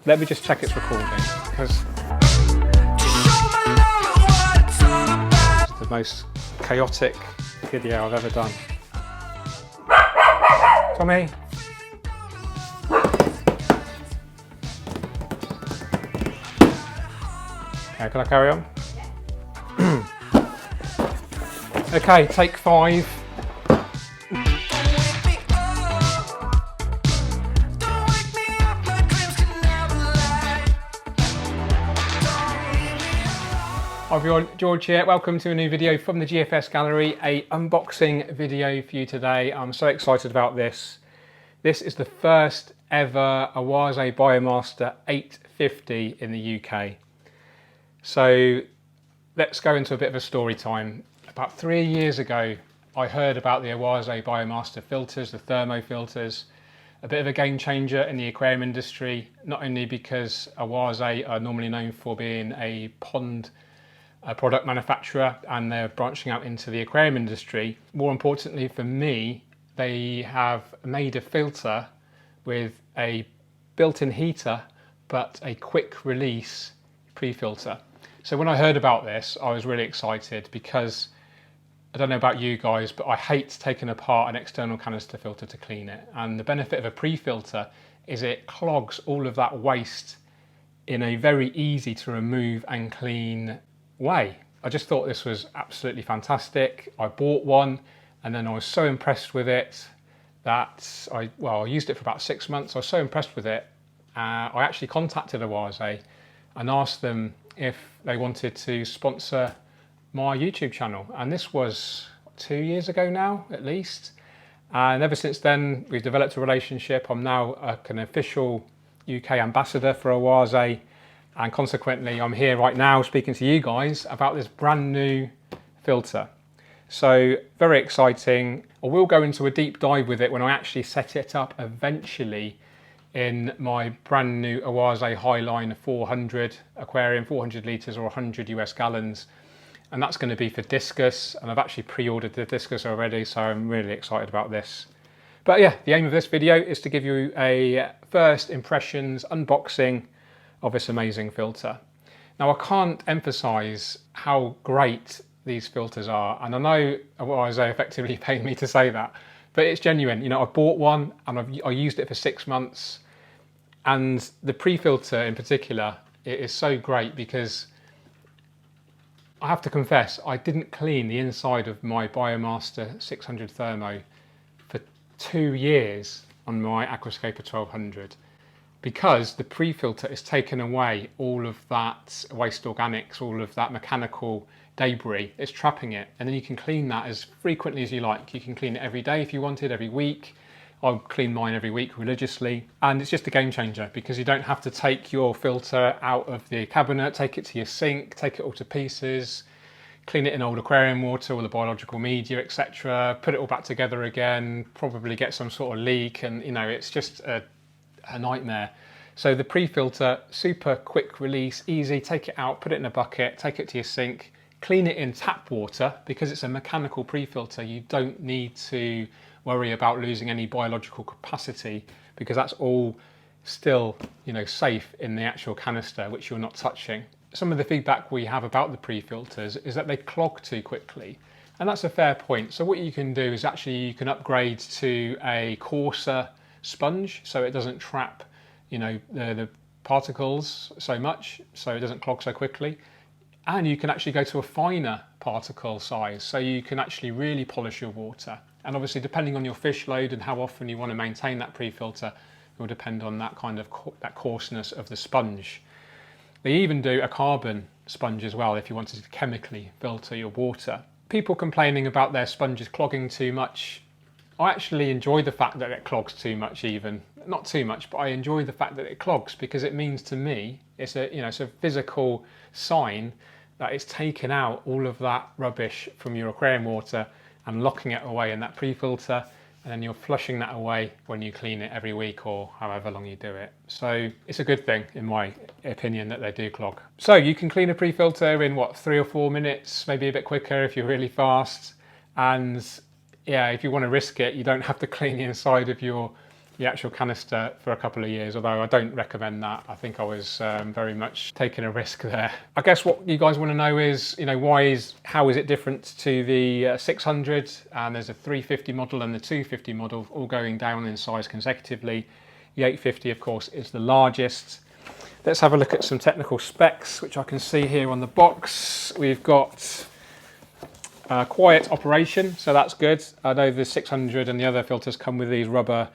Let me just check it's recording, because it's the most chaotic video I've ever done. Tommy? Okay, can I carry on? Okay, take 5. Hi everyone, George here. Welcome to a new video from the GFS Gallery, a unboxing video for you today. I'm so excited about this. This is the first ever OASE BioMaster 850 in the UK. So let's go into a bit of a story time. About 3 years ago, I heard about the OASE BioMaster filters, the Thermo filters, a bit of a game changer in the aquarium industry, not only because OASE are normally known for being a pond product manufacturer and they're branching out into the aquarium industry. More importantly for me, they have made a filter with a built-in heater but a quick release pre-filter. So when I heard about this, I was really excited because I don't know about you guys, but I hate taking apart an external canister filter to clean it. And the benefit of a pre-filter is it clogs all of that waste in a very easy to remove and clean way. I just thought this was absolutely fantastic. I bought one and then I was so impressed with it that I used it for about 6 months. I was so impressed with it. I actually contacted OASE and asked them if they wanted to sponsor my YouTube channel. And this was 2 years ago now, at least. And ever since then, we've developed a relationship. I'm now an official UK ambassador for OASE. And consequently, I'm here right now speaking to you guys about this brand new filter. So very exciting. I will go into a deep dive with it when I actually set it up eventually in my brand new OASE Highline 400 aquarium, 400 litres or 100 US gallons. And that's going to be for discus. And I've actually pre-ordered the discus already, so I'm really excited about this. But yeah, the aim of this video is to give you a first impressions unboxing of this amazing filter. Now I can't emphasize how great these filters are, and I know OASE effectively paid me to say that, but it's genuine. You know, I bought one and I used it for 6 months, and the pre-filter in particular, it is so great because I have to confess, I didn't clean the inside of my BioMaster 600 Thermo for 2 years on my Aquascaper 1200. Because the pre-filter has taken away all of that waste organics, all of that mechanical debris, it's trapping it. And then you can clean that as frequently as you like. You can clean it every day if you wanted, every week. I'll clean mine every week religiously. And it's just a game changer because you don't have to take your filter out of the cabinet, take it to your sink, take it all to pieces, clean it in old aquarium water, all the biological media, etc. Put it all back together again, probably get some sort of leak, and you know, it's just a nightmare. So the pre-filter, super quick release, easy, take it out, put it in a bucket, take it to your sink, clean it in tap water. Because it's a mechanical pre-filter, you don't need to worry about losing any biological capacity because that's all still, you know, safe in the actual canister, which you're not touching. Some of the feedback we have about the pre-filters is that they clog too quickly. And that's a fair point. So what you can do is actually you can upgrade to a coarser sponge so it doesn't trap, you know, the particles so much, so it doesn't clog so quickly. And you can actually go to a finer particle size, so you can actually really polish your water. And obviously, depending on your fish load and how often you want to maintain that pre-filter, it will depend on that kind of that coarseness of the sponge. They even do a carbon sponge as well if you wanted to chemically filter your water. People complaining about their sponges clogging too much, I actually enjoy the fact that it clogs too much even. Not too much, but I enjoy the fact that it clogs because it means to me, it's a, you know, it's a physical sign that it's taken out all of that rubbish from your aquarium water and locking it away in that pre-filter, and then you're flushing that away when you clean it every week or however long you do it. So it's a good thing, in my opinion, that they do clog. So you can clean a pre-filter in what, 3 or 4 minutes, maybe a bit quicker if you're really fast. And yeah, if you want to risk it, you don't have to clean the inside of your the actual canister for a couple of years, although I don't recommend that. I think I was very much taking a risk there. I guess what you guys want to know is, how is it different to the 600? And there's a 350 model and the 250 model all going down in size consecutively. The 850, of course, is the largest. Let's have a look at some technical specs, which I can see here on the box. We've got quiet operation, so that's good. I know the 600 and the other filters come with these rubber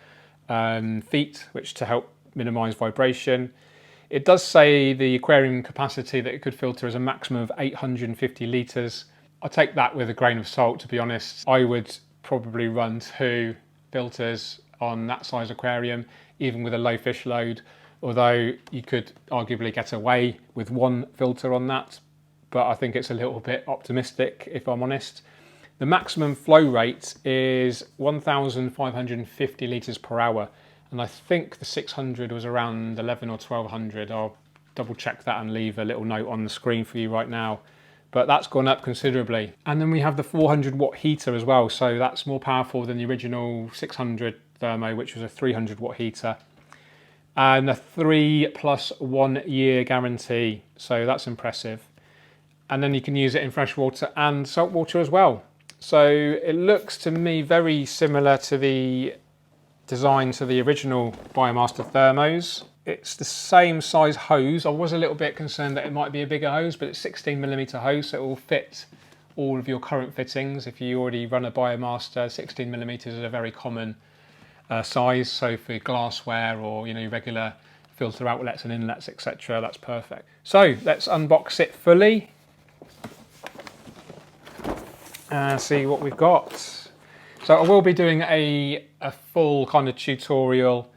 feet, which to help minimize vibration. It does say the aquarium capacity that it could filter is a maximum of 850 litres. I take that with a grain of salt, to be honest. I would probably run 2 filters on that size aquarium, even with a low fish load, although you could arguably get away with 1 filter on that, but I think it's a little bit optimistic, if I'm honest. The maximum flow rate is 1,550 litres per hour, and I think the 600 was around 11 or 1200. I'll double check that and leave a little note on the screen for you right now, but that's gone up considerably. And then we have the 400 watt heater as well, so that's more powerful than the original 600 Thermo, which was a 300 watt heater. And a 3+1 year guarantee, so that's impressive. And then you can use it in freshwater and saltwater as well. So it looks to me very similar to the design to the original BioMaster Thermos. It's the same size hose. I was a little bit concerned that it might be a bigger hose, but it's 16mm hose, so it will fit all of your current fittings. If you already run a BioMaster, 16mm is a very common size, so for glassware or regular filter outlets and inlets, etc., that's perfect. So let's unbox it fully and see what we've got. So I will be doing a full kind of tutorial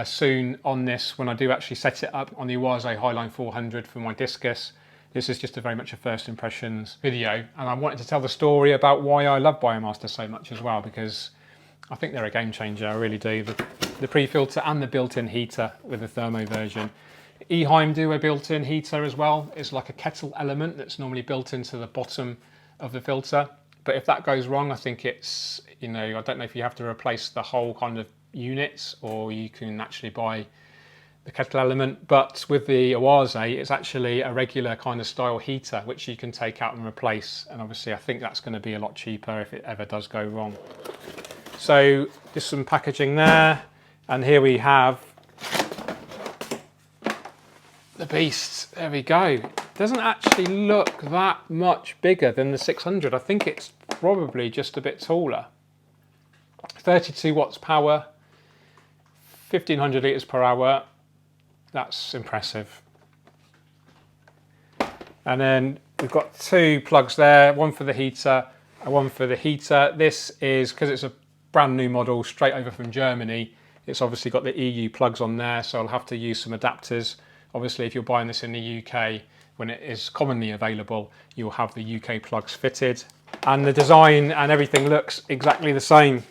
soon on this when I do actually set it up on the OASE Highline 400 for my discus. This is just very much a first impressions video, and I wanted to tell the story about why I love BioMaster so much as well, because I think they're a game changer, I really do. The pre-filter and the built-in heater with the Thermo version. Eheim do a built-in heater as well. It's like a kettle element that's normally built into the bottom of the filter. But if that goes wrong, I think it's, I don't know if you have to replace the whole kind of units or you can actually buy the kettle element. But with the OASE, it's actually a regular kind of style heater, which you can take out and replace. And obviously I think that's going to be a lot cheaper if it ever does go wrong. So just some packaging there. And here we have the beast. There we go. Doesn't actually look that much bigger than the 600. I think it's probably just a bit taller. 32 watts power, 1500 litres per hour. That's impressive. And then we've got 2 plugs there, one for the heater and one for the heater. This is, because it's a brand new model straight over from Germany, it's obviously got the EU plugs on there, so I'll have to use some adapters. Obviously, if you're buying this in the UK, when it is commonly available, you'll have the UK plugs fitted. And the design and everything looks exactly the same.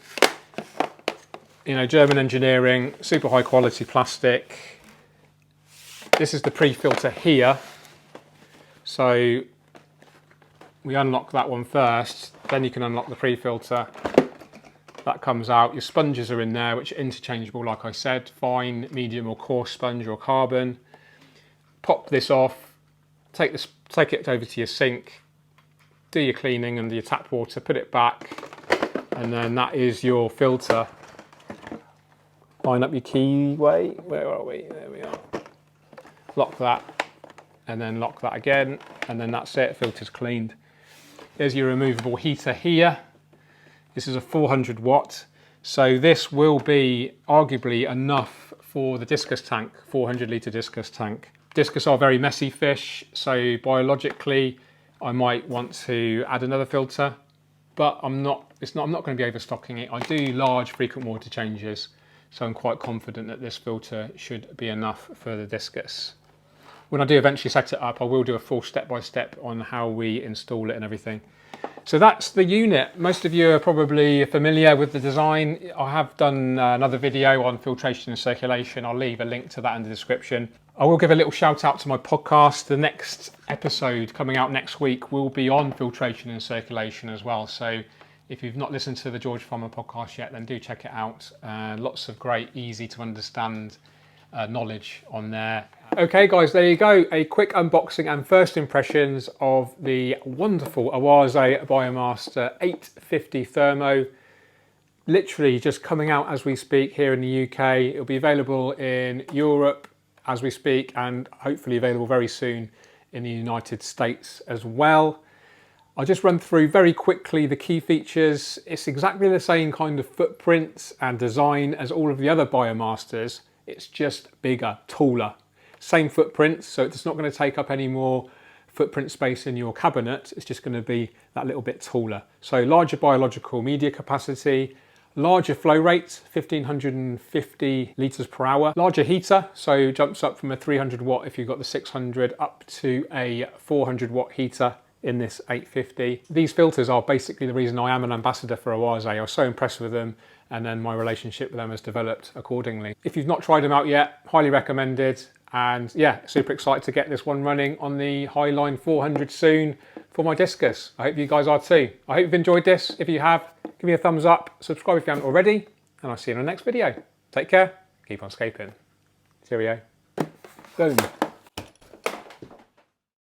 German engineering, super high quality plastic. This is the pre-filter here. So we unlock that one first, then you can unlock the pre-filter. That comes out. Your sponges are in there, which are interchangeable, like I said, fine, medium or coarse sponge or carbon. Pop this off. Take it over to your sink, do your cleaning under your tap water, put it back, and then that is your filter. Line up your keyway. Where are we? There we are. Lock that, and then lock that again, and then that's it. Filter's cleaned. There's your removable heater here. This is a 400 watt, so this will be arguably enough for the discus tank, 400 litre discus tank. Discus are very messy fish, so biologically I might want to add another filter, but I'm not going to be overstocking it. I do large frequent water changes, so I'm quite confident that this filter should be enough for the discus. When I do eventually set it up, I will do a full step-by-step on how we install it and everything. So that's the unit. Most of you are probably familiar with the design. I have done another video on filtration and circulation. I'll leave a link to that in the description. I will give a little shout out to my podcast. The next episode coming out next week will be on filtration and circulation as well. So If you've not listened to the George Farmer podcast yet, then do check it out. Lots of great, easy to understand knowledge on there. Okay guys, there you go. A quick unboxing and first impressions of the wonderful OASE BioMaster 850 Thermo. Literally just coming out as we speak here in the UK. It'll be available in Europe as we speak and hopefully available very soon in the United States as well. I'll just run through very quickly the key features. It's exactly the same kind of footprint and design as all of the other BioMasters. It's just bigger, taller. Same footprint, so it's not going to take up any more footprint space in your cabinet. It's just going to be that little bit taller. So larger biological media capacity, larger flow rate, 1550 litres per hour. Larger heater, so jumps up from a 300 watt if you've got the 600 up to a 400 watt heater in this 850. These filters are basically the reason I am an ambassador for OASE. I was so impressed with them, and then my relationship with them has developed accordingly. If you've not tried them out yet, highly recommended. And yeah, super excited to get this one running on the Highline 400 soon for my discus. I hope you guys are too. I hope you've enjoyed this. If you have, give me a thumbs up, subscribe if you haven't already, and I'll see you in the next video. Take care, keep on scaping. Cheerio. Boom.